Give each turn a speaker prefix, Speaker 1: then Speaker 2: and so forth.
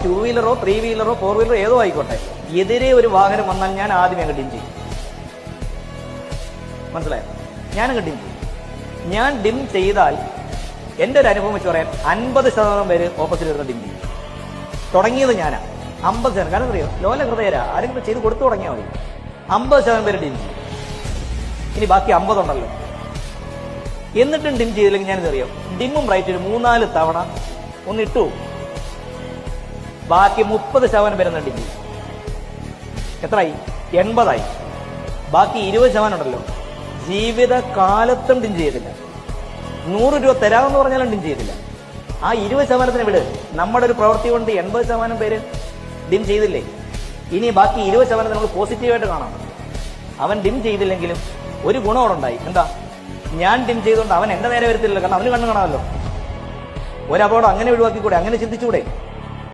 Speaker 1: Two വീലറോ 3 വീലറോ 4 വീലറോ ഏതോ ആയിക്കോട്ടെ, എതിരെ ഒരു വാഹനം വന്നാൽ ഞാൻ ആദ്യമേ അങ്ങ് ഡിം ചെയ്യും. മനസ്സിലായോ? ഞാനങ്ങ് ഡിം ചെയ്യും. ഞാൻ ഡിം ചെയ്താൽ എന്റെ ഒരു അനുഭവം വെച്ച് പറയാൻ 50% പേര് ഓപ്പോസിറ്റ് വരുന്ന ഡിം ചെയ്യും. തുടങ്ങിയത് ഞാനാ. 50%. കാരണം അറിയോ, ലോല ഹൃദയരാ, ആരെങ്കിലും ചെയ്ത് കൊടുത്തു തുടങ്ങിയാൽ മതി. 50% പേര് ഡിം ചെയ്യും. ഇനി ബാക്കി 50 ഉണ്ടല്ലോ. എന്നിട്ടും ഡിം ചെയ്തില്ലെങ്കിൽ ഞാനിതറിയോ, ഡിമ്മും ബ്രൈറ്റ് ഒരു 3-4 തവണ ഒന്നിട്ടു, ബാക്കി 30% വരുന്ന ഡിം ചെയ്യും. എത്രയായി? 80 ബാക്കി 20% ഉണ്ടല്ലോ, ജീവിതകാലത്തും ഡിം ചെയ്തില്ല. 100 രൂപ തരാമെന്ന് പറഞ്ഞാലും ഡിം ചെയ്തില്ല. ആ 20% വിട്. നമ്മുടെ ഒരു പ്രവൃത്തി കൊണ്ട് 80% പേര് ഡിം ചെയ്തില്ലേ? ഇനി ബാക്കി 20% നമുക്ക് പോസിറ്റീവായിട്ട് കാണാം. അവൻ ഡിം ചെയ്തില്ലെങ്കിലും ഒരു ഗുണം അവിടെ ഉണ്ടായി. എന്താ? ഞാൻ ഡിം ചെയ്തുകൊണ്ട് അവൻ എന്റെ നേരെ വരത്തില്ലല്ലോ, കാരണം അവന് കണ്ണു കാണാമല്ലോ. ഒരപകടം അങ്ങനെ ഒഴിവാക്കിക്കൂടെ? അങ്ങനെ ചിന്തിച്ചുകൂടെ?